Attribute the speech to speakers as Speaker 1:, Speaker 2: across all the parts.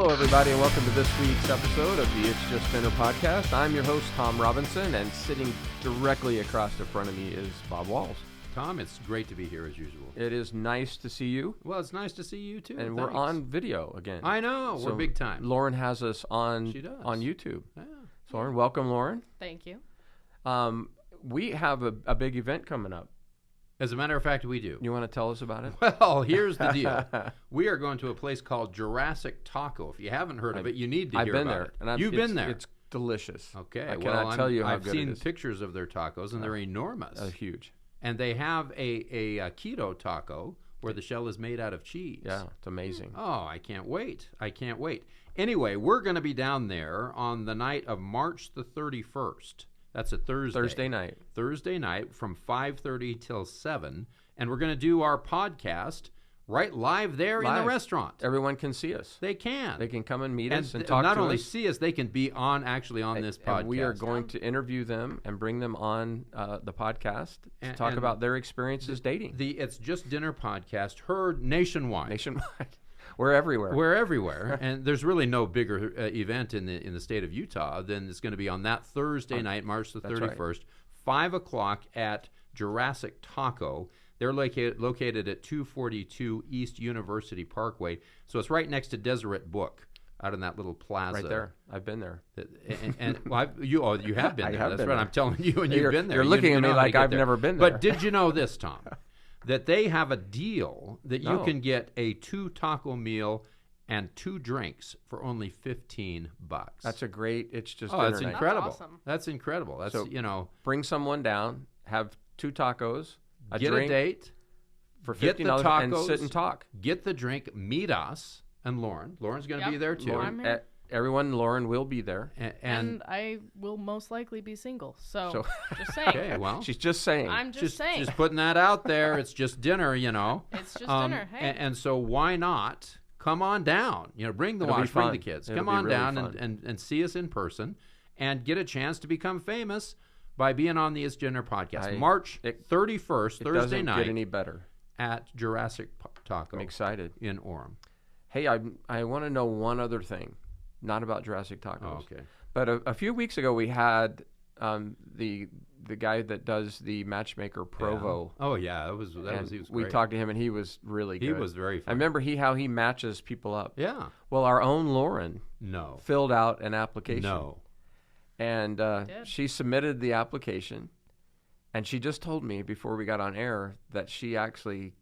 Speaker 1: Hello, everybody, and welcome to this week's episode of the It's Just Dinner podcast. I'm your host, Tom Robinson, and sitting directly across the front of me is Bob Walz.
Speaker 2: Tom, it's great to be here as usual.
Speaker 1: It is nice to see you.
Speaker 2: Well, it's nice to see you too.
Speaker 1: And we're on video again.
Speaker 2: I know,
Speaker 1: So
Speaker 2: we're big time.
Speaker 1: Lauren has us on YouTube.
Speaker 2: Yeah.
Speaker 1: So Lauren, welcome, Lauren.
Speaker 3: Thank you.
Speaker 1: We have a big event coming up.
Speaker 2: As a matter of fact, we do.
Speaker 1: You want to tell us about it?
Speaker 2: Well, here's the deal. We are going to a place called Jurassic Taco. If you haven't heard of it, you need to hear about it.
Speaker 1: And
Speaker 2: You've been there.
Speaker 1: It's delicious.
Speaker 2: Okay.
Speaker 1: I cannot tell you how
Speaker 2: I've
Speaker 1: good
Speaker 2: seen
Speaker 1: it is.
Speaker 2: pictures of their tacos, and they're enormous.
Speaker 1: Huge.
Speaker 2: And they have a keto taco where the shell is made out of cheese.
Speaker 1: Yeah, it's amazing.
Speaker 2: Oh, I can't wait. I can't wait. Anyway, we're going to be down there on the night of March the 31st. That's a Thursday. Thursday night from 5:30 till 7. And we're going to do our podcast right live there in the restaurant.
Speaker 1: Everyone can see us.
Speaker 2: They can.
Speaker 1: They can come and meet us and talk to us.
Speaker 2: Not only see us, they can be on this podcast.
Speaker 1: And we are going to interview them and bring them on the podcast to talk about their experiences dating.
Speaker 2: The It's Just Dinner podcast heard nationwide.
Speaker 1: Nationwide. We're everywhere.
Speaker 2: We're everywhere. And there's really no bigger event in the state of Utah than it's going to be on that Thursday night, March the 31st, right. 5 o'clock at Jurassic Taco. They're located at 242 East University Parkway. So it's right next to Deseret Book out in that little plaza.
Speaker 1: Right there. I've been there.
Speaker 2: You have been there. That's right. I'm telling you, and you've been there.
Speaker 1: You're looking at me like I've never been there.
Speaker 2: But did you know this, Tom? That they have a deal that you can get a 2-taco meal and 2 drinks for only $15.
Speaker 1: That's a great. It's just.
Speaker 2: That's incredible.
Speaker 3: That's awesome.
Speaker 2: That's incredible. That's
Speaker 1: so, bring someone down, have 2 tacos,
Speaker 2: get a date
Speaker 1: for $15 and sit and talk.
Speaker 2: Get the drink. Meet us and Lauren. Lauren's going to be there too.
Speaker 1: Lauren will be there,
Speaker 3: and I will most likely be single. So just saying.
Speaker 2: Okay, well,
Speaker 1: she's just saying.
Speaker 3: I'm just saying.
Speaker 2: Just putting that out there. It's just dinner, you know.
Speaker 3: It's just dinner. Hey.
Speaker 2: And so why not come on down? You know, bring the wife, bring the kids. Come on down and see us in person, and get a chance to become famous by being on the It's Dinner podcast. March 31st, Thursday
Speaker 1: doesn't
Speaker 2: night.
Speaker 1: Get any better
Speaker 2: at Jurassic Taco.
Speaker 1: I'm excited
Speaker 2: in Orem.
Speaker 1: Hey, I want to know one other thing. Not about Jurassic Tacos.
Speaker 2: Oh, okay.
Speaker 1: But a few weeks ago, we had the guy that does the Matchmaker, Provo.
Speaker 2: Yeah. Oh, yeah. He was great.
Speaker 1: We talked to him, and he was really good.
Speaker 2: He was very fun.
Speaker 1: I remember how he matches people up.
Speaker 2: Yeah.
Speaker 1: Well, our own Lauren filled out an application.
Speaker 2: No.
Speaker 1: And she submitted the application, and she just told me before we got on air that she actually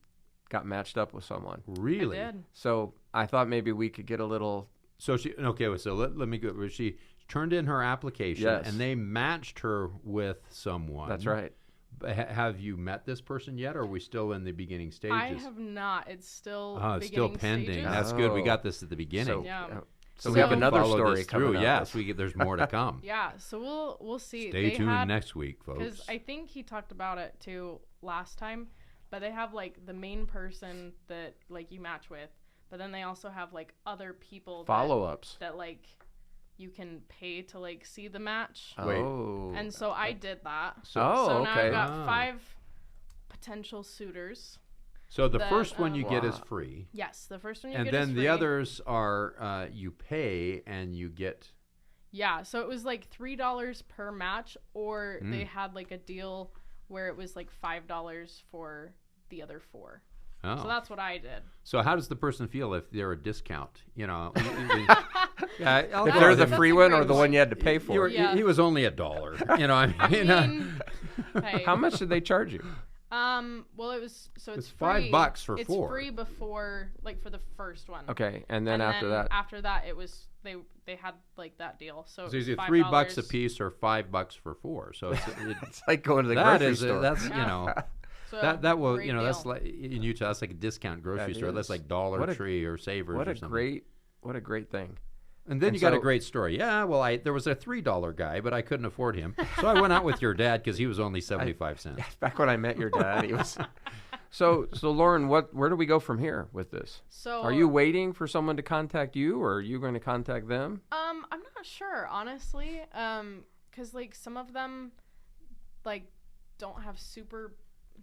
Speaker 1: got matched up with someone.
Speaker 2: Really?
Speaker 3: I did.
Speaker 1: So I thought maybe we could get a little...
Speaker 2: So let me go. She turned in her application, and they matched her with someone.
Speaker 1: That's right.
Speaker 2: Have you met this person yet, or are we still in the beginning stages?
Speaker 3: I have not. It's still
Speaker 2: it's still pending.
Speaker 3: Stages.
Speaker 2: That's good. We got this at the beginning.
Speaker 1: So we have another story coming up.
Speaker 2: Yes, there's more to come.
Speaker 3: Yeah, so we'll see.
Speaker 2: Stay tuned next week, folks.
Speaker 3: Because I think he talked about it too last time, but they have like the main person that like you match with. But then they also have like other people
Speaker 1: follow-ups
Speaker 3: that like you can pay to like see the match.
Speaker 1: Oh.
Speaker 3: And so I did that. So
Speaker 1: okay.
Speaker 3: now I've got 5 potential suitors.
Speaker 2: So the first one you get is free.
Speaker 3: Yes, the first one you get is free.
Speaker 2: And then the others are you pay and you get.
Speaker 3: Yeah, so it was like $3 per match, or they had like a deal where it was like $5 for the other 4.
Speaker 2: Oh.
Speaker 3: So that's what I did.
Speaker 2: So how does the person feel if they're a discount? You know,
Speaker 1: if they're the free one or the one you had to pay for.
Speaker 2: He was only $1. You know, I mean
Speaker 3: hey.
Speaker 1: How much did they charge you?
Speaker 3: Well, it's
Speaker 2: free. $5 for 4.
Speaker 3: It's free before, like, for the first one.
Speaker 1: Okay, and then after that,
Speaker 3: it was they had like that deal. So
Speaker 2: it's either
Speaker 3: $5
Speaker 2: $3 a piece or $5 for 4. So
Speaker 1: it's like going to the grocery store.
Speaker 2: That's you know. That will, you know,
Speaker 3: deal.
Speaker 2: That's like in Utah. That's like a discount grocery store. That's like Dollar Tree or Savers or something.
Speaker 1: What a great thing!
Speaker 2: And then you got a great story. Yeah, well, there was a $3 guy, but I couldn't afford him, so I went out with your dad because he was only 75 cents.
Speaker 1: Back when I met your dad, he was. So Lauren, where do we go from here with this?
Speaker 3: So
Speaker 1: are you waiting for someone to contact you, or are you going to contact them?
Speaker 3: I'm not sure, honestly, because like some of them, like, don't have super.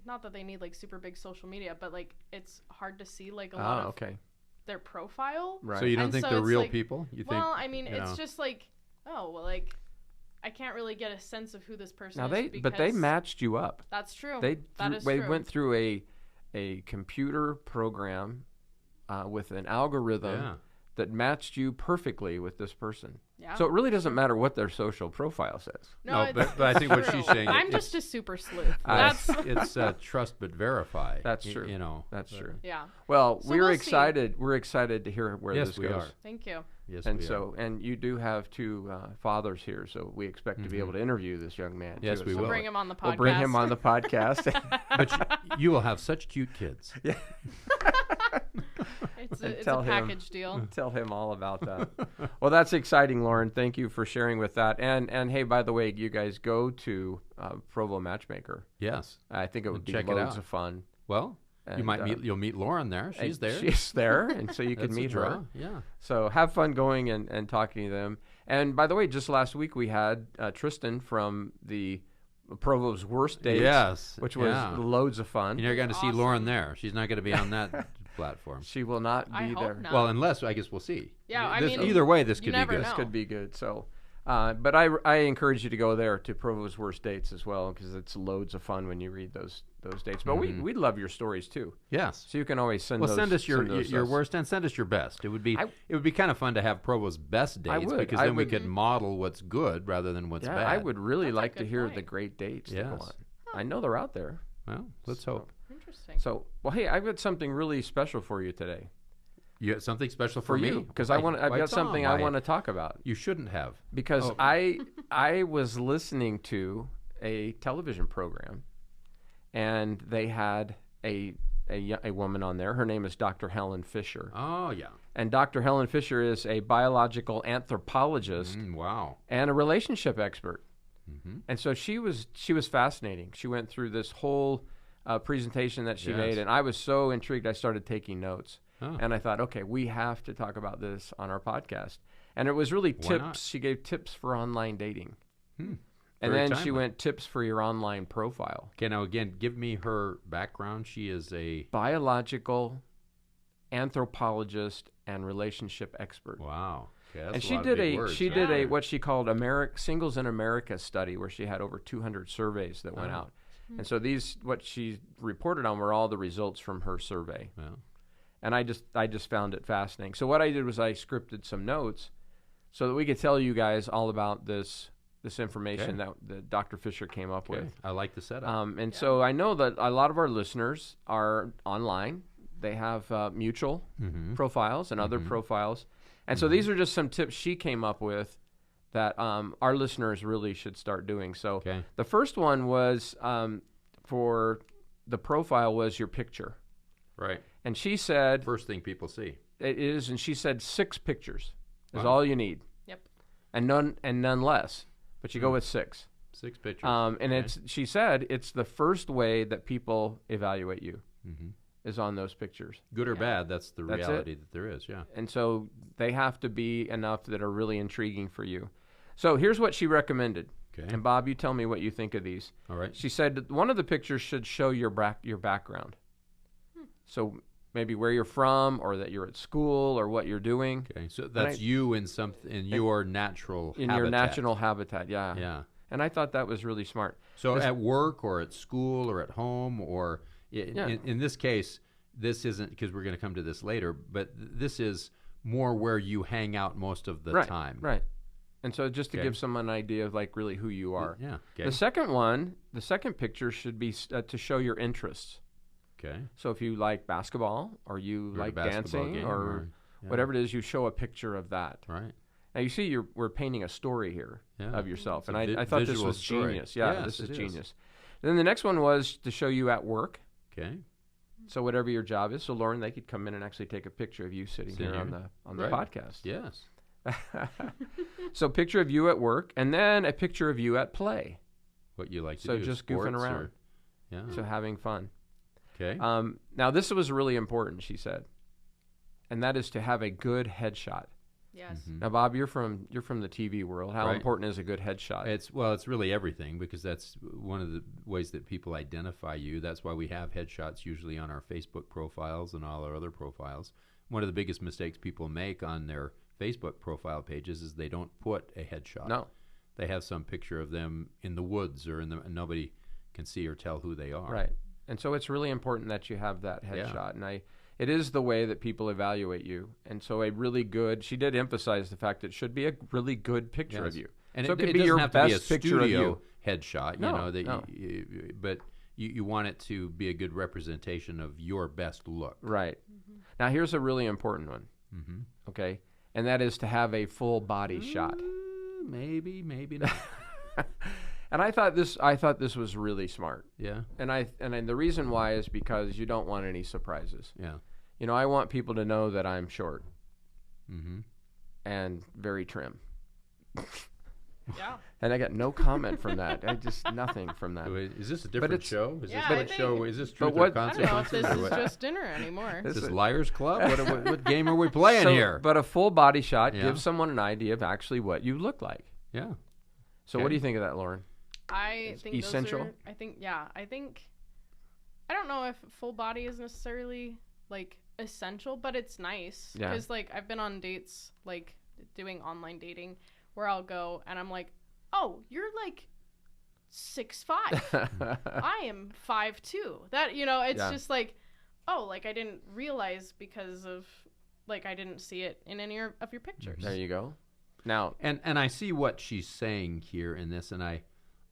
Speaker 3: Not that they need like super big social media, but like it's hard to see like a lot of their profile.
Speaker 1: Right.
Speaker 2: So you don't
Speaker 3: And
Speaker 2: think
Speaker 3: so
Speaker 2: they're
Speaker 3: it's
Speaker 2: real
Speaker 3: like,
Speaker 2: people? You think?
Speaker 3: Well, I mean,
Speaker 2: you
Speaker 3: it's
Speaker 2: know.
Speaker 3: just like, oh, well, like, I can't really get a sense of who this person
Speaker 1: Now
Speaker 3: is.
Speaker 1: but they
Speaker 3: because
Speaker 1: matched you up.
Speaker 3: That's true.
Speaker 1: They
Speaker 3: True.
Speaker 1: went through a computer program with an algorithm that matched you perfectly with this person.
Speaker 3: Yeah.
Speaker 1: So it really doesn't matter what their social profile says.
Speaker 2: No, but I think what she's saying.
Speaker 3: I'm just a super sleuth. That's
Speaker 2: it's trust but verify.
Speaker 1: That's true.
Speaker 2: You know,
Speaker 1: That's true.
Speaker 3: yeah.
Speaker 1: Well,
Speaker 3: So
Speaker 1: we're
Speaker 3: we'll
Speaker 1: excited. We're excited to hear where
Speaker 2: Yes,
Speaker 1: this
Speaker 2: we
Speaker 1: goes.
Speaker 2: are.
Speaker 3: Thank you.
Speaker 2: Yes,
Speaker 1: And
Speaker 2: we
Speaker 1: so, and you do have two fathers here, so we expect to be able to interview this young man.
Speaker 2: Yes,
Speaker 1: too,
Speaker 2: we
Speaker 1: so
Speaker 2: will.
Speaker 3: We'll bring him on the podcast.
Speaker 1: We'll bring him on the podcast.
Speaker 2: But you will have such cute kids.
Speaker 1: Yeah.
Speaker 3: It's
Speaker 1: And
Speaker 3: a
Speaker 1: tell him.
Speaker 3: package deal.
Speaker 1: Tell him all about that. Well, that's exciting, Lauren. Thank you for sharing with that. And hey, by the way, you guys go to Provo Matchmaker.
Speaker 2: Yes.
Speaker 1: I think it would be
Speaker 2: check it
Speaker 1: loads
Speaker 2: out.
Speaker 1: of fun.
Speaker 2: Well,
Speaker 1: And,
Speaker 2: you might you'll meet Lauren there. She's there.
Speaker 1: She's there, and so you can
Speaker 2: That's a
Speaker 1: meet her.
Speaker 2: draw. Yeah.
Speaker 1: So have fun going and talking to them. And by the way, just last week we had Tristan from the Provo's Worst Dates,
Speaker 2: Yes.
Speaker 1: which was loads of fun.
Speaker 2: You're going to see
Speaker 3: Awesome.
Speaker 2: Lauren there. She's not going to be on that platform.
Speaker 1: She will not
Speaker 3: I
Speaker 1: be
Speaker 3: hope
Speaker 1: there.
Speaker 3: not.
Speaker 2: Well, unless I guess we'll see.
Speaker 3: Yeah, I
Speaker 2: This-
Speaker 3: mean,
Speaker 2: either way, this
Speaker 3: you
Speaker 2: could be
Speaker 3: never
Speaker 2: good.
Speaker 3: know.
Speaker 1: This could be good. So, but I encourage you to go there to Provo's Worst Dates as well, because it's loads of fun when you read those dates. But we'd love your stories too.
Speaker 2: Yes.
Speaker 1: So you can always send
Speaker 2: Well,
Speaker 1: those.
Speaker 2: send us your
Speaker 1: those
Speaker 2: your
Speaker 1: us.
Speaker 2: worst and send us your best. It would be kind of fun to have Provo's best dates
Speaker 1: would.
Speaker 2: because
Speaker 1: I
Speaker 2: then we
Speaker 1: would.
Speaker 2: could model what's good rather than what's
Speaker 1: Yeah,
Speaker 2: bad.
Speaker 1: I would really
Speaker 3: That's a
Speaker 1: like to
Speaker 3: good
Speaker 1: hear
Speaker 3: point.
Speaker 1: the great dates that go
Speaker 2: Yes.
Speaker 1: on. I know they're out there.
Speaker 2: Well, let's
Speaker 1: So-
Speaker 2: hope.
Speaker 3: Interesting.
Speaker 1: So, well, hey, I've got something really special for you today.
Speaker 2: You have something special
Speaker 1: For
Speaker 2: me
Speaker 1: you, because I've got something I want to talk about.
Speaker 2: You shouldn't have.
Speaker 1: Because
Speaker 2: Oh.
Speaker 1: I was listening to a television program, and they had a woman on there. Her name is Dr. Helen Fisher.
Speaker 2: Oh yeah.
Speaker 1: And Dr. Helen Fisher is a biological anthropologist
Speaker 2: Wow.
Speaker 1: and a relationship expert.
Speaker 2: Mm-hmm.
Speaker 1: And so she was fascinating. She went through this whole presentation that she
Speaker 2: Yes.
Speaker 1: made, and I was so intrigued. I started taking notes,
Speaker 2: Oh.
Speaker 1: and I thought, okay, we have to talk about this on our podcast. And it was really
Speaker 2: Why not?
Speaker 1: tips. She gave tips for online dating, and
Speaker 2: Very
Speaker 1: then she
Speaker 2: timely.
Speaker 1: went tips for your online profile.
Speaker 2: Okay, now again, give me her background. She is a
Speaker 1: Biological anthropologist and relationship expert.
Speaker 2: wow. Okay, that's
Speaker 1: And
Speaker 2: a
Speaker 1: she
Speaker 2: lot of
Speaker 1: did
Speaker 2: big
Speaker 1: a
Speaker 2: words.
Speaker 1: she did a
Speaker 3: Yeah.
Speaker 1: what she called Singles in America study, where she had over 200 surveys that went out. And so what she reported on were all the results from her survey.
Speaker 2: Well,
Speaker 1: And I just found it fascinating. So what I did was I scripted some notes so that we could tell you guys all about this information that Dr. Fisher came up
Speaker 2: okay.
Speaker 1: with.
Speaker 2: I like the setup.
Speaker 1: And so I know that a lot of our listeners are online. They have mutual profiles and other profiles. And so these are just some tips she came up with that our listeners really should start doing. So
Speaker 2: Okay.
Speaker 1: the first one was for the profile was your picture.
Speaker 2: Right.
Speaker 1: And she said
Speaker 2: First thing people see.
Speaker 1: it is, and she said 6 pictures is
Speaker 2: Wow.
Speaker 1: all you need,
Speaker 3: Yep.
Speaker 1: and none less. But you go with 6.
Speaker 2: 6 pictures.
Speaker 1: And she said it's the first way that people evaluate you is on those pictures.
Speaker 2: Good or bad, that's the
Speaker 1: That's it.
Speaker 2: reality that there is. Yeah.
Speaker 1: And so they have to be enough that are really intriguing for you. So here's what she recommended.
Speaker 2: Okay.
Speaker 1: And Bob, you tell me what you think of these.
Speaker 2: All right.
Speaker 1: She said that one of the pictures should show your background. So maybe where you're from, or that you're at school, or what you're doing
Speaker 2: Okay. So that's you in your natural
Speaker 1: in
Speaker 2: habitat.
Speaker 1: your natural habitat. Yeah.
Speaker 2: Yeah.
Speaker 1: And I thought that was really smart.
Speaker 2: So at work or at school or at home or in this case, this isn't, because we're going to come to this later, but this is more where you hang out most of the time.
Speaker 1: Right. And so just to
Speaker 2: Okay.
Speaker 1: give someone an idea of like really who you are.
Speaker 2: Yeah. Okay.
Speaker 1: The second picture should be to show your interests.
Speaker 2: Okay.
Speaker 1: So if you like basketball, or you
Speaker 2: Or a
Speaker 1: like
Speaker 2: basketball
Speaker 1: dancing,
Speaker 2: game
Speaker 1: or
Speaker 2: yeah.
Speaker 1: whatever it is, you show a picture of that.
Speaker 2: Right.
Speaker 1: Now you see we're painting a story here
Speaker 2: Yeah.
Speaker 1: of yourself,
Speaker 2: It's
Speaker 1: and
Speaker 2: a
Speaker 1: I thought this
Speaker 2: visual
Speaker 1: was
Speaker 2: story.
Speaker 1: genius. Yeah,
Speaker 2: Yes,
Speaker 1: this is
Speaker 2: it is.
Speaker 1: genius. Then the next one was to show you at work.
Speaker 2: Okay.
Speaker 1: So whatever your job is, so Lauren, they could come in and actually take a picture of you sitting here on the
Speaker 2: Right.
Speaker 1: podcast.
Speaker 2: Yes.
Speaker 1: So picture of you at work, and then a picture of you at play.
Speaker 2: What you like to
Speaker 1: So
Speaker 2: do.
Speaker 1: just goofing
Speaker 2: sports
Speaker 1: around.
Speaker 2: or- yeah.
Speaker 1: So having fun.
Speaker 2: Okay.
Speaker 1: Now this was really important, she said, and that is to have a good headshot.
Speaker 3: Yes.
Speaker 1: Now, Bob, you're from the TV world. How
Speaker 2: Right.
Speaker 1: important is a good headshot?
Speaker 2: It's really everything, because that's one of the ways that people identify you. That's why we have headshots usually on our Facebook profiles and all our other profiles. one of the biggest mistakes people make on their Facebook profile pages is they don't put a headshot.
Speaker 1: No.
Speaker 2: They have some picture of them in the woods or and nobody can see or tell who they are.
Speaker 1: Right. And so it's really important that you have that headshot. And it is the way that people evaluate you. And so she did emphasize the fact that it should be a really good picture of you.
Speaker 2: And
Speaker 1: so
Speaker 2: it
Speaker 1: could be
Speaker 2: doesn't
Speaker 1: your
Speaker 2: have
Speaker 1: best
Speaker 2: to be a
Speaker 1: picture of you.
Speaker 2: headshot, but you want it to be a good representation of your best look.
Speaker 1: Right. Now here's a really important one. Okay? And that is to have a full body shot.
Speaker 2: Maybe not.
Speaker 1: And I thought this was really smart.
Speaker 2: Yeah.
Speaker 1: And the reason why is because you don't want any surprises.
Speaker 2: Yeah.
Speaker 1: I want people to know that I'm short.
Speaker 2: Mm-hmm.
Speaker 1: And very trim.
Speaker 3: Yeah.
Speaker 1: And I got no comment from that. Nothing from that.
Speaker 2: Is this a different show? Is this Truth or
Speaker 3: I don't know if
Speaker 2: Consequences?
Speaker 3: this is just dinner anymore.
Speaker 2: Is this Liars Club? What game are we playing here?
Speaker 1: But a full body shot gives someone an idea of actually what you look like.
Speaker 2: Yeah.
Speaker 1: So what do you think of that, Lauren?
Speaker 3: I think
Speaker 1: essential.
Speaker 3: I don't know if full body is necessarily like essential, but it's nice because like I've been on dates like doing online dating where I'll go and I'm like, oh, you're like 6'5". I am 5'2". That it's just like, oh, like I didn't realize because of like I didn't see it in any of your pictures.
Speaker 1: There you go. Now
Speaker 2: and I see what she's saying here in this, and I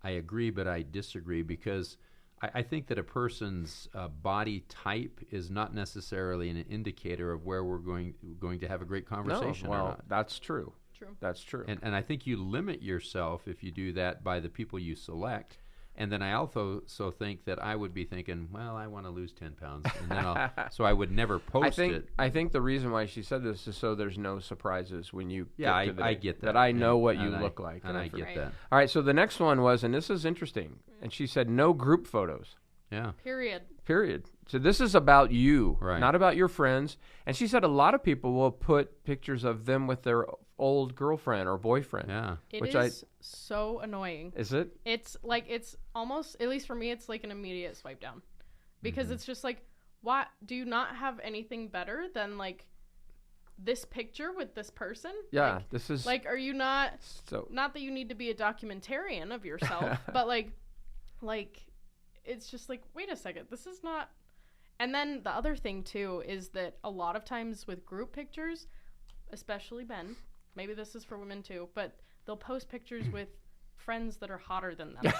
Speaker 2: agree, but I disagree because I think that a person's body type is not necessarily an indicator of where we're going to have a great conversation.
Speaker 1: No, well,
Speaker 2: or not.
Speaker 1: That's true. That's true.
Speaker 2: And I think you limit yourself if you do that by the people you select. And then I also think that I would be thinking, well, I want to lose 10 pounds, and then so I would never post it.
Speaker 1: I think the reason why she said this is so there's no surprises when you
Speaker 2: I get that.
Speaker 1: That I know what you look like.
Speaker 2: And I get that.
Speaker 1: All right, so the next one was, and this is interesting, and she said no group photos.
Speaker 2: Yeah.
Speaker 3: Period.
Speaker 1: So this is about you,
Speaker 2: right,
Speaker 1: not about your friends. And she said a lot of people will put pictures of them with their old girlfriend or boyfriend.
Speaker 2: Yeah.
Speaker 3: It is so annoying.
Speaker 1: Is it?
Speaker 3: It's like, it's almost, at least for me, it's like an immediate swipe down. Because it's just like, what? Do you not have anything better than like this picture with this person?
Speaker 1: Yeah,
Speaker 3: like,
Speaker 1: this is...
Speaker 3: Like, are you not...
Speaker 1: So,
Speaker 3: not that you need to be a documentarian of yourself, but like, it's just like, wait a second, this is not... And then the other thing, too, is that a lot of times with group pictures, especially men, maybe this is for women, too, but they'll post pictures with friends that are hotter than them.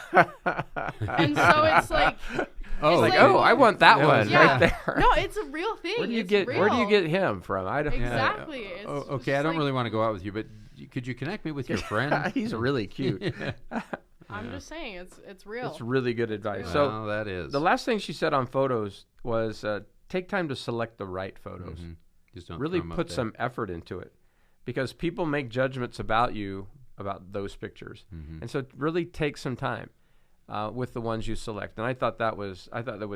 Speaker 3: And so it's like...
Speaker 1: I want that one right there.
Speaker 3: No, it's a real thing.
Speaker 1: Where do you get him from? I don't...
Speaker 3: Exactly.
Speaker 2: Yeah. Okay, I don't really want to go out with you, but could you connect me with your friend?
Speaker 1: He's really cute.
Speaker 3: I'm just saying, it's real.
Speaker 1: It's really good advice.
Speaker 2: Well,
Speaker 1: so
Speaker 2: that is.
Speaker 1: The last thing she said on photos was take time to select the right photos.
Speaker 2: Mm-hmm. Just don't
Speaker 1: really put some effort into it, because people make judgments about you about those pictures, and so really take some time with the ones you select. And I thought that was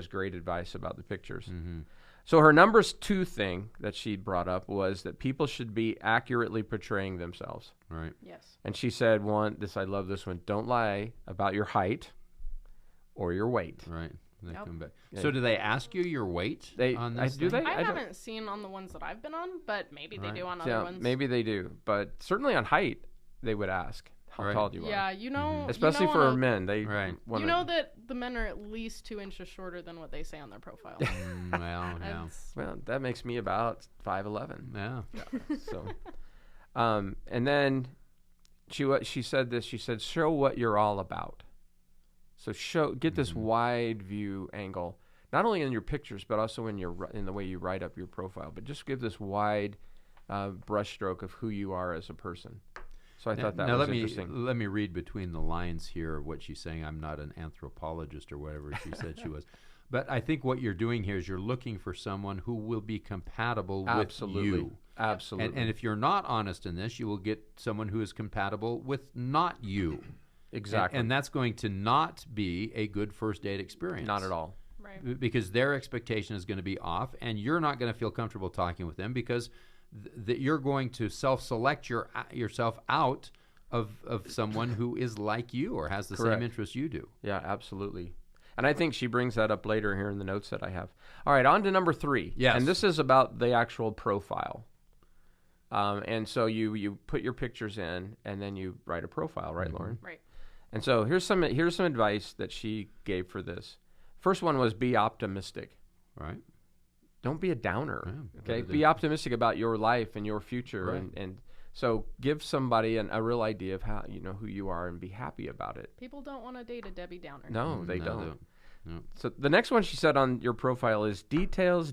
Speaker 1: great advice about the pictures. Mm-hmm. So her numbers 2 thing that she brought up was that people should be accurately portraying themselves.
Speaker 2: Right.
Speaker 3: Yes.
Speaker 1: And she said, I love this one, don't lie about your height or your weight.
Speaker 2: Right. They come back.
Speaker 1: Yeah.
Speaker 2: So do they ask you your weight on this
Speaker 1: do
Speaker 2: thing?
Speaker 1: they?
Speaker 3: I haven't seen on the ones that I've been on, but maybe they do on other ones.
Speaker 1: Maybe they do. But certainly on height, they would ask how tall you are.
Speaker 3: Yeah,
Speaker 1: especially for men. They
Speaker 3: you know that the men are at least 2 inches shorter than what they say on their profile.
Speaker 1: Well, that makes me about 5'11".
Speaker 2: Yeah.
Speaker 1: So, and then she said this. She said, "Show what you're all about." So get this wide view angle, not only in your pictures but also in the way you write up your profile. But just give this wide brushstroke of who you are as a person. So I thought that was interesting.
Speaker 2: Let me read between the lines here of what she's saying. I'm not an anthropologist or whatever she said she was. But I think what you're doing here is you're looking for someone who will be compatible with you.
Speaker 1: Absolutely.
Speaker 2: And if you're not honest in this, you will get someone who is compatible with not you.
Speaker 1: Exactly.
Speaker 2: And that's going to not be a good first date experience.
Speaker 1: Not at all.
Speaker 3: Right.
Speaker 2: Because their expectation is going to be off, and you're not going to feel comfortable talking with them because you're going to self-select yourself out of someone who is like you or has the same interests you do.
Speaker 1: Yeah, absolutely. And I think she brings that up later here in the notes that I have. All right, on to number 3.
Speaker 2: Yes.
Speaker 1: And this is about the actual profile. And so you put your pictures in, and then you write a profile, right, Lauren?
Speaker 3: Right.
Speaker 1: And so here's some advice that she gave for this. First one was be optimistic.
Speaker 2: Right.
Speaker 1: Don't be a downer.
Speaker 2: Yeah,
Speaker 1: Okay. Be optimistic about your life and your future,
Speaker 2: Right.
Speaker 1: and so give somebody a real idea of how who you are and be happy about it.
Speaker 3: People don't want to date a Debbie Downer.
Speaker 1: No, they don't.
Speaker 2: No.
Speaker 1: So the next one she said on your profile is details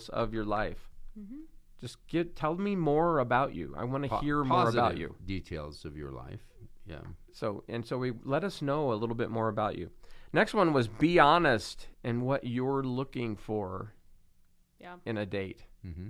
Speaker 1: of your life.
Speaker 3: Mm-hmm.
Speaker 1: Just tell me more about you. I want to hear more about you.
Speaker 2: Details of your life. Yeah.
Speaker 1: So we let us know a little bit more about you. Next one was be honest in what you're looking for.
Speaker 3: Yeah.
Speaker 1: In a date.
Speaker 2: Mm-hmm.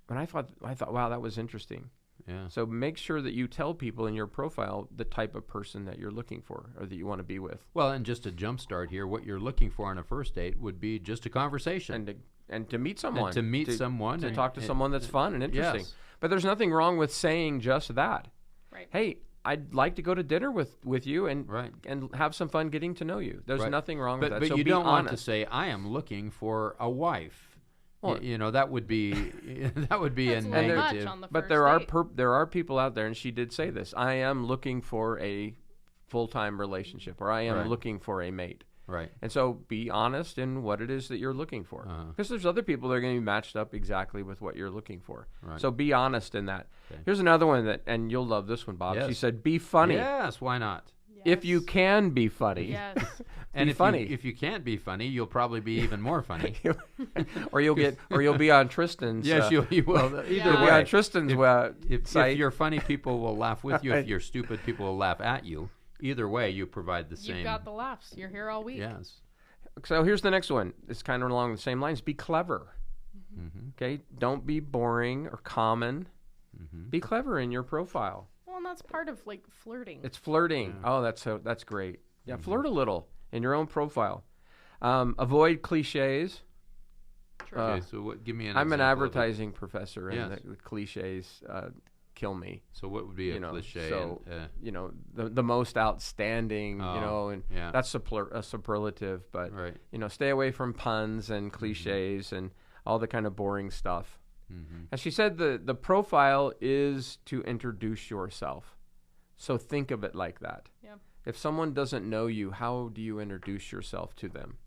Speaker 1: And I thought, wow, that was interesting.
Speaker 2: Yeah.
Speaker 1: So make sure that you tell people in your profile the type of person that you're looking for or that you want to be with.
Speaker 2: Well, and just to jumpstart here, what you're looking for on a first date would be just a conversation.
Speaker 1: And to meet someone.
Speaker 2: someone.
Speaker 1: To talk to someone that's fun and interesting.
Speaker 2: Yes.
Speaker 1: But there's nothing wrong with saying just that.
Speaker 3: Right.
Speaker 1: Hey, I'd like to go to dinner with you and
Speaker 2: Right.
Speaker 1: and have some fun getting to know you. There's
Speaker 2: Right.
Speaker 1: nothing wrong with that.
Speaker 2: But
Speaker 1: So
Speaker 2: you
Speaker 1: be
Speaker 2: don't want to
Speaker 1: honest.
Speaker 2: say, I am looking for a wife.
Speaker 1: Well,
Speaker 2: That would be that would be a
Speaker 3: That's a little much
Speaker 2: negative.
Speaker 3: on the
Speaker 1: But
Speaker 3: first
Speaker 1: there
Speaker 3: date.
Speaker 1: there are people out there, and she did say this. I am looking for a full-time relationship, or I am
Speaker 2: Right.
Speaker 1: looking for a mate.
Speaker 2: Right.
Speaker 1: And so be honest in what it is that you're looking for. Because there's other people that are going to be matched up exactly with what you're looking for.
Speaker 2: Right.
Speaker 1: So be honest in that.
Speaker 2: Okay.
Speaker 1: Here's another one and you'll love this one, Bob.
Speaker 2: Yes.
Speaker 1: She said, be funny.
Speaker 2: Yes, why not?
Speaker 1: If you
Speaker 3: Yes.
Speaker 1: can be funny.
Speaker 3: Yes.
Speaker 2: And
Speaker 1: Be
Speaker 2: if
Speaker 1: funny.
Speaker 2: if you can't be funny, you'll probably be even more funny.
Speaker 1: or you'll be on Tristan's.
Speaker 2: Yes, you will. Either
Speaker 1: You'll be
Speaker 2: way,
Speaker 1: on Tristan's
Speaker 2: if
Speaker 1: site.
Speaker 2: you're funny, people will laugh with you. If you're stupid, people will laugh at you. Either way, you provide the same.
Speaker 3: You've got the laughs. You're here all week.
Speaker 2: Yes.
Speaker 1: So here's the next one. It's kind of along the same lines. Be clever.
Speaker 2: Mm-hmm.
Speaker 1: Okay? Don't be boring or common.
Speaker 2: Mm-hmm.
Speaker 1: Be clever in your profile.
Speaker 3: Well, and that's part of like flirting.
Speaker 1: It's flirting.
Speaker 2: Yeah.
Speaker 1: Oh, that's great. Yeah, flirt a little in your own profile. Avoid cliches.
Speaker 3: True.
Speaker 2: Okay, so give me an
Speaker 1: I'm an
Speaker 2: example of it.
Speaker 1: advertising professor, and
Speaker 2: Yes.
Speaker 1: the cliches kill me.
Speaker 2: So what would be a
Speaker 1: You know,
Speaker 2: cliche?
Speaker 1: so-
Speaker 2: and,
Speaker 1: The most outstanding,
Speaker 2: Oh,
Speaker 1: and
Speaker 2: yeah.
Speaker 1: that's a superlative. But
Speaker 2: right.
Speaker 1: stay away from puns and cliches and all the kind of boring stuff.
Speaker 2: Mm-hmm.
Speaker 1: And she said the profile is to introduce yourself. So think of it like that.
Speaker 3: Yeah.
Speaker 1: If someone doesn't know you, how do you introduce yourself to them?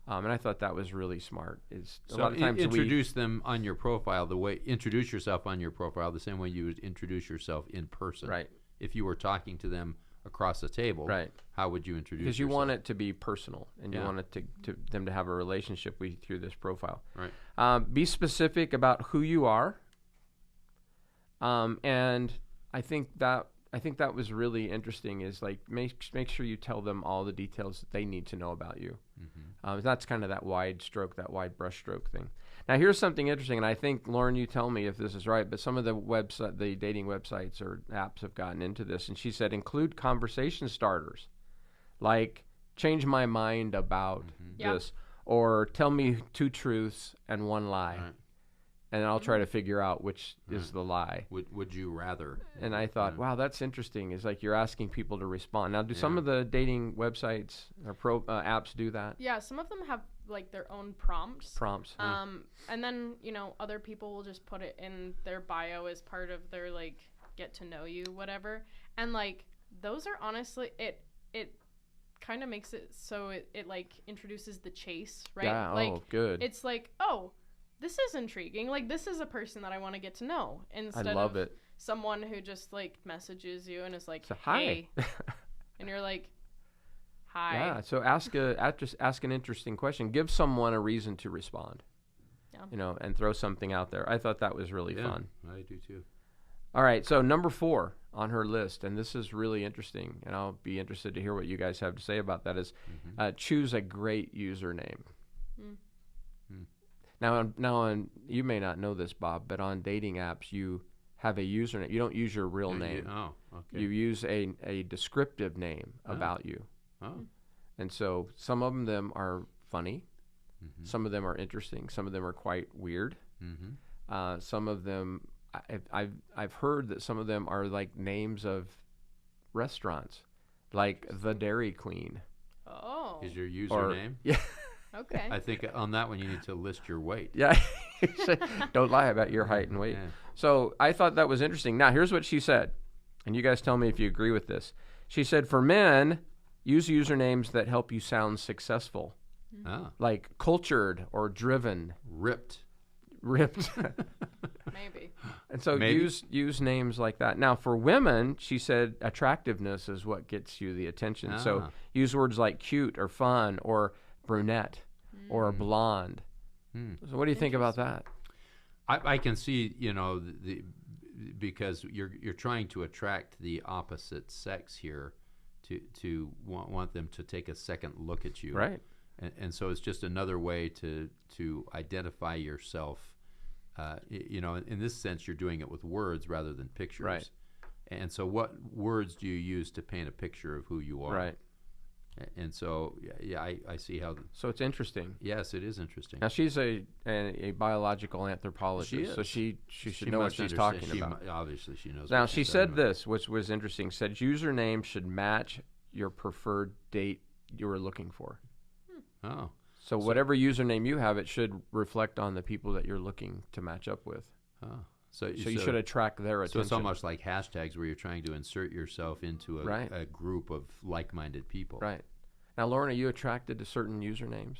Speaker 1: And I thought that was really smart. A lot of times
Speaker 2: introduce them on your profile introduce yourself on your profile the same way you would introduce yourself in person.
Speaker 1: Right.
Speaker 2: If you were talking to them across the table,
Speaker 1: Right.
Speaker 2: how would you introduce
Speaker 1: because you
Speaker 2: yourself?
Speaker 1: want it to be personal, and you
Speaker 2: Yeah.
Speaker 1: want it to them to have a relationship with you through this profile.
Speaker 2: Right.
Speaker 1: Be specific about who you are. And I think that was really interesting. Is like make sure you tell them all the details that they need to know about you.
Speaker 2: Mm-hmm.
Speaker 1: That's kind of that wide brush stroke thing. Now here's something interesting, and I think Lauren, you tell me if this is right. But some of the dating websites or apps have gotten into this, and she said include conversation starters, like change my mind about
Speaker 3: Yeah.
Speaker 1: this, or tell me 2 truths and 1 lie.
Speaker 2: Right.
Speaker 1: And I'll try to figure out which is the lie.
Speaker 2: Would you rather?
Speaker 1: And I thought, wow, that's interesting. It's like you're asking people to respond. Now, do some
Speaker 2: Yeah.
Speaker 1: of the dating websites or apps do that?
Speaker 3: Yeah, some of them have like their own prompts.
Speaker 1: Prompts.
Speaker 3: And then, other people will just put it in their bio as part of their like get to know you, whatever. And like those are honestly it kind of makes it so it like introduces the chase, right?
Speaker 1: Yeah,
Speaker 3: like
Speaker 1: good.
Speaker 3: it's like, oh, this is intriguing. Like this is a person that I want to get to know instead
Speaker 1: I love
Speaker 3: of
Speaker 1: it.
Speaker 3: someone who just like messages you and is like,
Speaker 1: So, hi.
Speaker 3: hey. And you're like, hi.
Speaker 1: Yeah, so ask an interesting question. Give someone a reason to respond.
Speaker 3: Yeah.
Speaker 1: And throw something out there. I thought that was really
Speaker 2: Yeah,
Speaker 1: fun.
Speaker 2: I do too.
Speaker 1: All right, so number 4 on her list, and this is really interesting, and I'll be interested to hear what you guys have to say about that, is choose a great username.
Speaker 3: Mm.
Speaker 1: Now, you may not know this, Bob, but on dating apps, you have a username. You don't use your real name.
Speaker 2: Okay.
Speaker 1: You use a descriptive name about you.
Speaker 2: Oh.
Speaker 1: And so some of them are funny.
Speaker 2: Mm-hmm.
Speaker 1: Some of them are interesting. Some of them are quite weird.
Speaker 2: Mm-hmm.
Speaker 1: Some of them, I've heard that some of them are like names of restaurants, like the Dairy Queen.
Speaker 3: Oh.
Speaker 2: is your username.
Speaker 1: Yeah.
Speaker 3: Okay.
Speaker 2: I think on that one you need to list your weight.
Speaker 1: Yeah. Don't lie about your height and weight.
Speaker 2: Yeah.
Speaker 1: So I thought that was interesting. Now, here's what she said. And you guys tell me if you agree with this. She said, for men, use usernames that help you sound successful. Like cultured or driven.
Speaker 2: Ripped.
Speaker 3: Maybe.
Speaker 1: And so use names like that. Now, for women, she said attractiveness is what gets you the attention. So use words like cute or fun or brunette or blonde. So what do you think about that?
Speaker 2: I can see, because you're trying to attract the opposite sex here to want them to take a second look at you.
Speaker 1: Right.
Speaker 2: And so it's just another way to identify yourself. In this sense, you're doing it with words rather than pictures.
Speaker 1: Right.
Speaker 2: And so what words do you use to paint a picture of who you are?
Speaker 1: Right.
Speaker 2: And so, I see how.
Speaker 1: So it's interesting.
Speaker 2: Yes, it is interesting.
Speaker 1: Now, she's a biological anthropologist, so she should know what she's talking about.
Speaker 2: Obviously, she knows.
Speaker 1: Now, she said this, which was interesting. Said username should match your preferred date you were looking for.
Speaker 2: Oh.
Speaker 1: So whatever username you have, it should reflect on the people that you're looking to match up with.
Speaker 2: Oh.
Speaker 1: So you should attract their attention.
Speaker 2: So it's almost like hashtags where you're trying to insert yourself into a group of like-minded people.
Speaker 1: Right. Now, Lauren, are you attracted to certain usernames?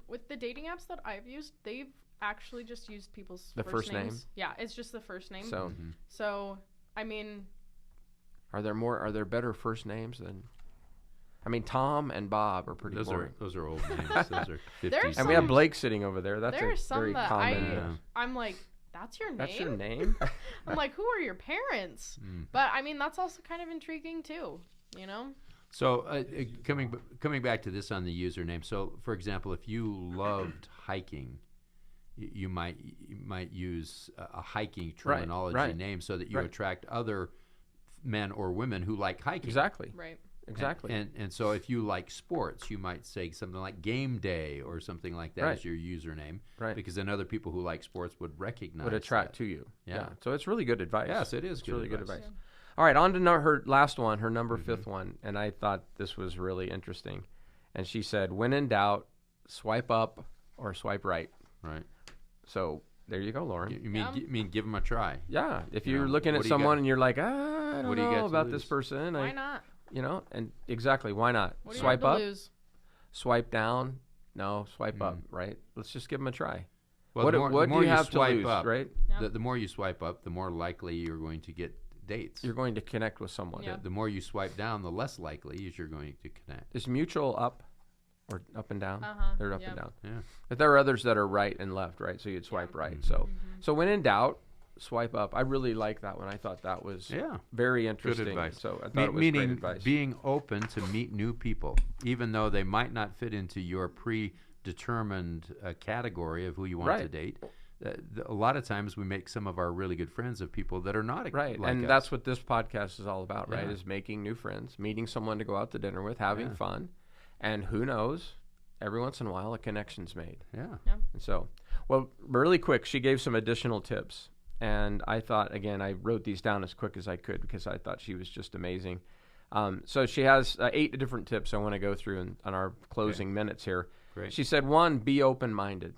Speaker 3: With the dating apps that I've used, they've actually just used people's
Speaker 1: first
Speaker 3: names.
Speaker 1: name?
Speaker 3: Yeah, it's just the first name.
Speaker 1: So,
Speaker 3: So, I mean...
Speaker 1: Are there better first names than... I mean, Tom and Bob are pretty boring.
Speaker 2: Those are old names. Those are 50s.
Speaker 1: And we have Blake sitting over there. That's
Speaker 3: There's
Speaker 1: a
Speaker 3: some
Speaker 1: very
Speaker 3: that
Speaker 1: common...
Speaker 3: I'm like... That's your name?
Speaker 1: That's your name?
Speaker 3: I'm like, who are your parents? But, I mean, that's also kind of intriguing, too,
Speaker 2: So, coming back to this on the username. So, for example, if you loved hiking, you might use a hiking terminology name so that you attract other men or women who like hiking.
Speaker 1: Exactly.
Speaker 3: Right.
Speaker 1: Exactly.
Speaker 2: And so if you like sports, you might say something like game day or something like that as your username.
Speaker 1: Right.
Speaker 2: Because then other people who like sports would recognize
Speaker 1: attract to you.
Speaker 2: Yeah.
Speaker 1: So it's really good advice.
Speaker 2: Yes, it is
Speaker 1: really good advice.
Speaker 3: Yeah.
Speaker 1: All right, on to her last one, her number 5th one. And I thought this was really interesting. And she said, when in doubt, swipe up or swipe right.
Speaker 2: Right.
Speaker 1: So there you go, Lauren.
Speaker 2: You mean give them a try?
Speaker 1: Yeah. If you're looking at someone and you're like, I don't know about this person.
Speaker 3: Why not?
Speaker 1: And exactly, why not?
Speaker 3: What do
Speaker 1: Swipe
Speaker 3: you have
Speaker 1: up,
Speaker 3: to lose?
Speaker 1: swipe down. No, swipe up, right? Let's just give them a try.
Speaker 2: Well,
Speaker 1: what do you have to lose,
Speaker 2: up,
Speaker 1: right?
Speaker 3: Yep.
Speaker 2: The more you swipe up, the more likely you're going to get dates.
Speaker 1: You're going to connect with someone.
Speaker 3: Yeah.
Speaker 2: The more you swipe down, the less likely is you're going to connect.
Speaker 1: Is mutual up or up and down? They're up and down.
Speaker 2: Yeah.
Speaker 1: But there are others that are right and left, right? So you'd swipe right. So when in doubt, swipe up. I really like that one. I thought that was very interesting.
Speaker 2: Good advice.
Speaker 1: So I thought it was great advice.
Speaker 2: Being open to meet new people, even though they might not fit into your predetermined category of who you want to date. A lot of times we make some of our really good friends of people that are not
Speaker 1: right,
Speaker 2: like
Speaker 1: and
Speaker 2: us.
Speaker 1: that's what this podcast is all about, right? Is making new friends, meeting someone to go out to dinner with, having fun, and who knows, every once in a while a connection's made.
Speaker 2: Yeah.
Speaker 1: And so, well, really quick, she gave some additional tips, and I thought, again, I wrote these down as quick as I could because I thought she was just amazing. So she has 8 different tips I want to go through on our closing minutes here.
Speaker 2: Great.
Speaker 1: She said, 1, be open-minded.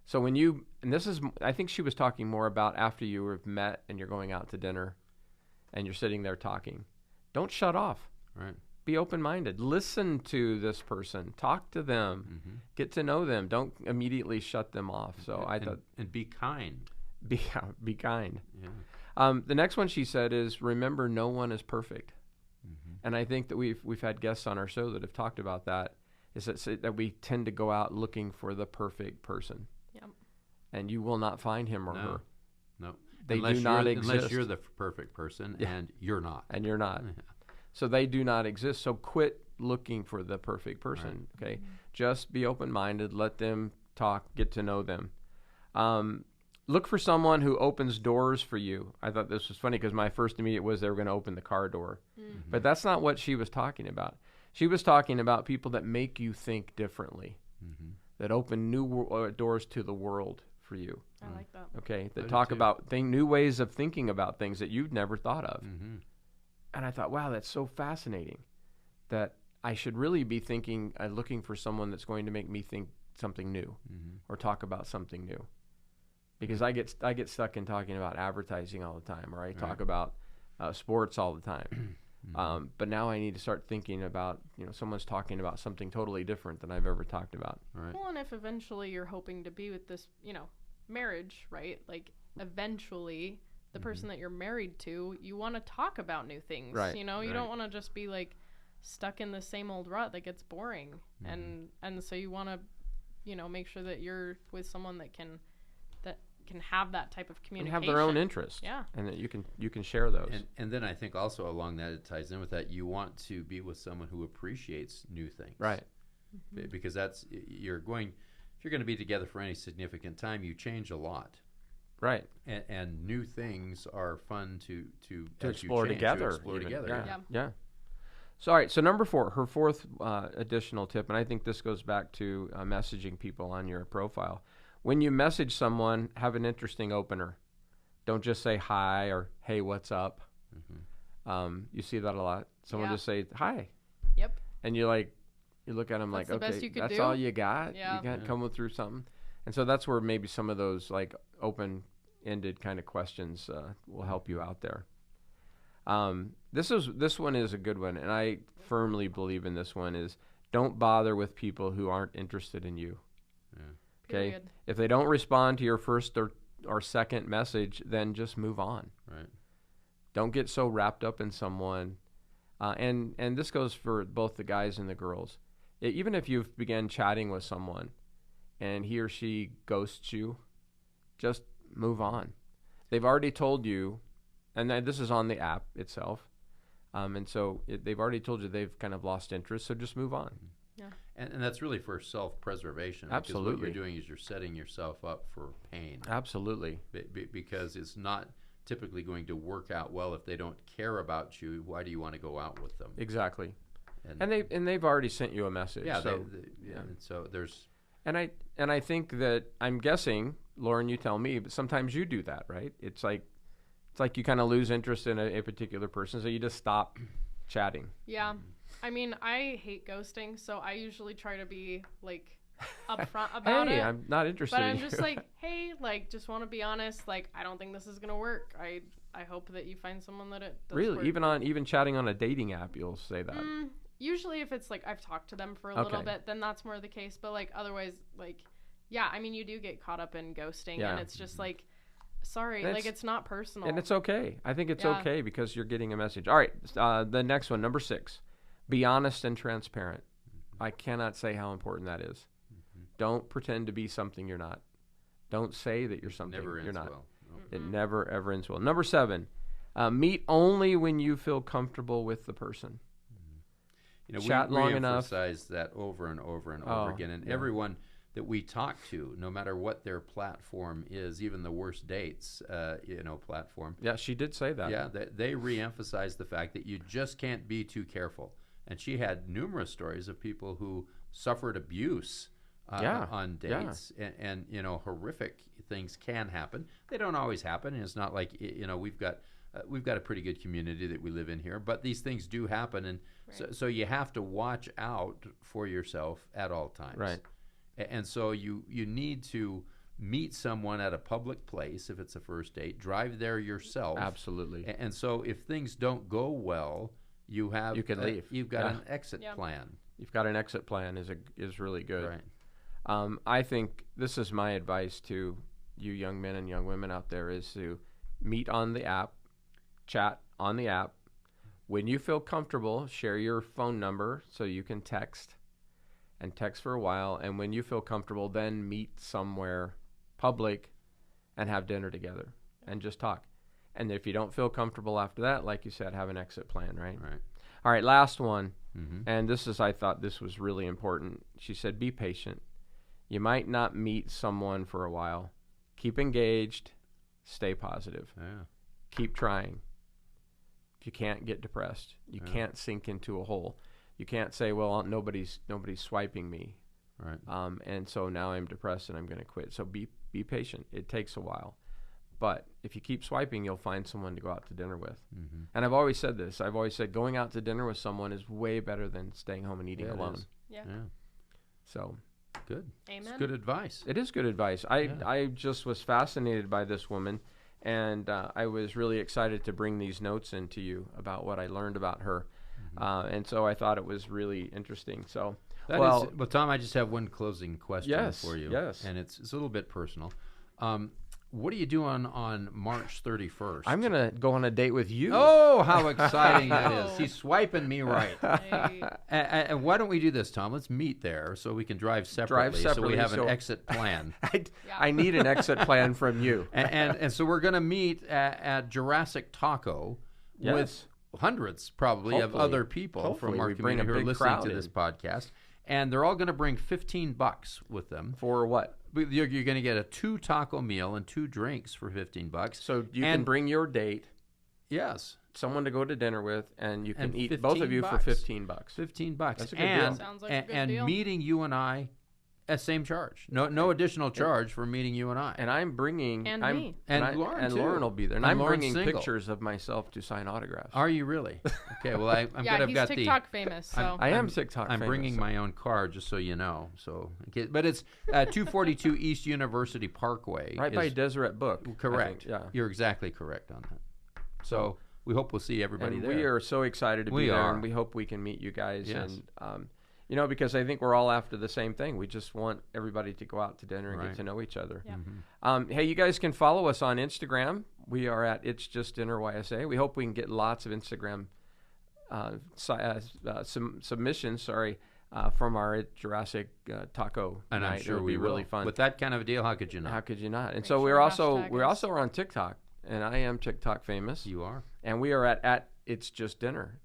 Speaker 1: So when you, and this is, I think she was talking more about after you have met and you're going out to dinner and you're sitting there talking. Don't shut off.
Speaker 2: Right.
Speaker 1: Be open-minded. Listen to this person. Talk to them. Get to know them. Don't immediately shut them off. So I thought,
Speaker 2: and be kind.
Speaker 1: Be kind.
Speaker 2: Yeah.
Speaker 1: The next one she said is, remember, no one is perfect. And I think that we've had guests on our show that have talked about that. Is that we tend to go out looking for the perfect person.
Speaker 3: Yep.
Speaker 1: And you will not find him or her.
Speaker 2: No.
Speaker 1: They do not exist.
Speaker 2: Unless you're the perfect person, and you're not.
Speaker 1: And you're not. So they do not exist. So quit looking for the perfect person, okay? Just be open-minded. Let them talk. Get to know them. Look for someone who opens doors for you. I thought this was funny because my first immediate was they were going to open the car door. But that's not what she was talking about. She was talking about people that make you think differently, that open new doors to the world for you.
Speaker 3: I like that.
Speaker 1: Okay, that talk about new ways of thinking about things that you'd never thought of. And I thought, wow, that's so fascinating that I should really be thinking, looking for someone that's going to make me think something new or talk about something new. Because I get stuck in talking about advertising all the time, or I talk about sports all the time. But now I need to start thinking about, someone's talking about something totally different than I've ever talked about.
Speaker 2: Right.
Speaker 3: Well, and if eventually you're hoping to be with this, marriage, right? Like eventually the person that you're married to, you want to talk about new things.
Speaker 1: Right.
Speaker 3: You don't want to just be like stuck in the same old rut that gets boring. And so you want to, make sure that you're with someone that can have that type of communication.
Speaker 1: And have their own interests.
Speaker 3: Yeah.
Speaker 1: And that you can share those.
Speaker 2: And then I think also along that, it ties in with that, you want to be with someone who appreciates new things.
Speaker 1: Right.
Speaker 2: Because if you're going to be together for any significant time, you change a lot.
Speaker 1: Right.
Speaker 2: And new things are fun to
Speaker 1: explore together.
Speaker 2: To explore together.
Speaker 1: Yeah. So, all right. So number 4, her fourth additional tip, and I think this goes back to messaging people on your profile. When you message someone, have an interesting opener. Don't just say hi or hey, what's up. You see that a lot. Someone just say hi.
Speaker 3: Yep.
Speaker 1: And you look at them
Speaker 3: That's
Speaker 1: like,
Speaker 3: the best
Speaker 1: okay,
Speaker 3: you could
Speaker 1: that's
Speaker 3: do?
Speaker 1: all you got.
Speaker 3: Yeah.
Speaker 1: You can't come through something. And so that's where maybe some of those like open-ended kind of questions will help you out there. This one is a good one, and I firmly believe in this one, is don't bother with people who aren't interested in you.
Speaker 2: Yeah.
Speaker 1: Okay.
Speaker 3: Period.
Speaker 1: If they don't respond to your first or second message, then just move on.
Speaker 2: Right.
Speaker 1: Don't get so wrapped up in someone. And this goes for both the guys and the girls. Even if you've began chatting with someone and he or she ghosts you, just move on. They've already told you, and this is on the app itself, and so they've already told you they've kind of lost interest, so just move on.
Speaker 3: Yeah.
Speaker 2: And that's really for self-preservation.
Speaker 1: Absolutely.
Speaker 2: Because what you're doing is you're setting yourself up for pain.
Speaker 1: Absolutely.
Speaker 2: Because it's not typically going to work out well if they don't care about you. Why do you want to go out with them?
Speaker 1: Exactly. And they've already sent you a message.
Speaker 2: Yeah.
Speaker 1: So,
Speaker 2: And so there's.
Speaker 1: And I think that, I'm guessing, Lauren, you tell me, but sometimes you do that, right? It's like you kind of lose interest in a particular person, so you just stop chatting.
Speaker 3: Yeah. I mean, I hate ghosting, so I usually try to be like upfront about it.
Speaker 1: Hey, I'm not interested
Speaker 3: But
Speaker 1: in
Speaker 3: I'm
Speaker 1: you.
Speaker 3: just like, hey, like, just want to be honest. Like, I don't think this is gonna work. I hope that you find someone that it does
Speaker 1: Really,
Speaker 3: work.
Speaker 1: even chatting on a dating app, you'll say that.
Speaker 3: Usually, if it's like I've talked to them for a little bit, then that's more the case. But like otherwise, like, yeah, I mean, you do get caught up in ghosting, and it's just like, sorry, like it's not personal.
Speaker 1: And it's okay. I think it's okay because you're getting a message. All right, the next one, number 6, be honest and transparent. I cannot say how important that is. Don't pretend to be something you're not. Don't say that you're something you're not.
Speaker 2: Well.
Speaker 1: It never, ever ends well. Number 7, meet only when you feel comfortable with the person. Chat
Speaker 2: we
Speaker 1: long enough.
Speaker 2: emphasize that over and over and over again. And everyone that we talk to, no matter what their platform is, even the worst dates, platform.
Speaker 1: Yeah, she did say that.
Speaker 2: Yeah, they re-emphasize the fact that you just can't be too careful. And she had numerous stories of people who suffered abuse on dates, and horrific things can happen. They don't always happen, and it's not like we've got a pretty good community that we live in here, but these things do happen, and so you have to watch out for yourself at all times.
Speaker 1: Right.
Speaker 2: And so you need to meet someone at a public place if it's a first date. Drive there yourself.
Speaker 1: Absolutely.
Speaker 2: And so if things don't go well, you can leave. You've got an exit plan.
Speaker 1: You've got an exit plan is really good.
Speaker 2: Right.
Speaker 1: I think this is my advice to you young men and young women out there, is to meet on the app, chat on the app. When you feel comfortable, share your phone number so you can text for a while. And when you feel comfortable, then meet somewhere public and have dinner together and just talk. And if you don't feel comfortable after that, like you said, have an exit plan, right?
Speaker 2: Right.
Speaker 1: All right, last one. And I thought this was really important. She said, be patient. You might not meet someone for a while. Keep engaged. Stay positive.
Speaker 2: Yeah.
Speaker 1: Keep trying. You can't get depressed. You can't sink into a hole. You can't say, well, nobody's swiping me.
Speaker 2: Right.
Speaker 1: And so now I'm depressed and I'm going to quit. So be patient. It takes a while. But if you keep swiping, you'll find someone to go out to dinner with. Mm-hmm. And I've always said this. I've always said going out to dinner with someone is way better than staying home and eating alone.
Speaker 3: Yeah.
Speaker 1: So
Speaker 2: good.
Speaker 3: Amen.
Speaker 2: It's good advice.
Speaker 1: It is good advice. I just was fascinated by this woman, and I was really excited to bring these notes in to you about what I learned about her. Mm-hmm. And so I thought it was really interesting. So,
Speaker 2: well, Tom, I just have one closing question for you.
Speaker 1: Yes.
Speaker 2: And it's a little bit personal. What are you doing on March 31st?
Speaker 1: I'm going to go on a date with you.
Speaker 2: Oh, how exciting that is. He's swiping me right.
Speaker 3: Hey.
Speaker 2: And why don't we do this, Tom? Let's meet there so we can drive separately. So we have an exit plan.
Speaker 1: I need an exit plan from you.
Speaker 2: And so we're going to meet at Jurassic Taco with hundreds probably of other people from our community who are listening to this podcast. And they're all going to bring $15 with them.
Speaker 1: For what?
Speaker 2: You're going to get a 2 taco meal and 2 drinks for $15.
Speaker 1: So you can bring your date.
Speaker 2: Yes.
Speaker 1: Someone to go to dinner with, and you can eat both of you for $15.
Speaker 2: $15.
Speaker 1: That's a good deal.
Speaker 3: Sounds like a good deal.
Speaker 2: And meeting you and I at same charge. No additional charge for meeting you and I.
Speaker 1: And I'm bringing...
Speaker 3: And me.
Speaker 2: And Lauren, too.
Speaker 1: Lauren will be there. And
Speaker 2: And
Speaker 1: I'm
Speaker 2: Lauren's
Speaker 1: bringing
Speaker 2: single.
Speaker 1: pictures of myself to sign autographs.
Speaker 2: Are you really? Okay, well, I'm glad I've got
Speaker 3: he's TikTok famous, so...
Speaker 1: I am TikTok
Speaker 2: I'm
Speaker 1: famous.
Speaker 2: bringing my own car, just so you know. So, but it's 242 East University Parkway.
Speaker 1: Right by Deseret Book.
Speaker 2: Correct.
Speaker 1: Yeah.
Speaker 2: You're exactly correct on that. So we hope we'll see everybody
Speaker 1: and
Speaker 2: there.
Speaker 1: we are so excited to be there, and we hope we can meet you guys.
Speaker 2: Yes.
Speaker 1: And, because I think we're all after the same thing. We just want everybody to go out to dinner and get to know each other.
Speaker 3: Yeah.
Speaker 1: Hey, you guys can follow us on Instagram. We are at It's Just Dinner YSA. We hope we can get lots of Instagram submissions, from our Jurassic Taco
Speaker 2: and
Speaker 1: night.
Speaker 2: I'm sure
Speaker 1: It'll
Speaker 2: we
Speaker 1: be
Speaker 2: will.
Speaker 1: really fun.
Speaker 2: With that kind of a deal, how could you not?
Speaker 1: How could you not? And
Speaker 3: Make
Speaker 1: so
Speaker 3: sure
Speaker 1: we're also
Speaker 3: hashtag
Speaker 1: on TikTok, and I am TikTok famous.
Speaker 2: You are.
Speaker 1: And we are at It's Just Dinner,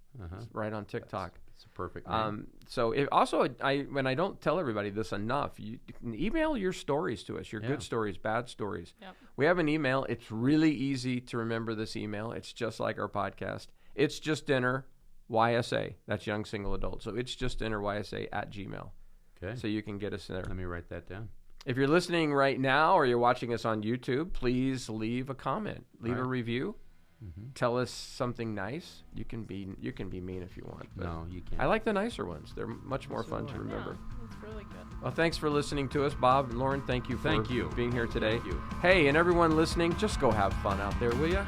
Speaker 1: right on TikTok.
Speaker 2: It's a perfect name.
Speaker 1: So when I don't tell everybody this enough, you can email your stories to us, your good stories, bad stories.
Speaker 3: Yep.
Speaker 1: We have an email. It's really easy to remember this email. It's just like our podcast. It's Just Dinner YSA. That's young single adult. So it's Just Dinner YSA at Gmail.
Speaker 2: Okay.
Speaker 1: So you can get us there.
Speaker 2: Let me write that down.
Speaker 1: If you're listening right now or you're watching us on YouTube, please leave a comment, leave a review. Mm-hmm. Tell us something nice. You can be mean if you want. But
Speaker 2: no, you can't.
Speaker 1: I like the nicer ones. They're much more fun to remember.
Speaker 3: Yeah, that's really good.
Speaker 1: Well, thanks for listening to us, Bob and Lauren. Thank you for
Speaker 2: Thank you.
Speaker 1: being here today.
Speaker 2: Thank you.
Speaker 1: Hey, and everyone listening, just go have fun out there, will you?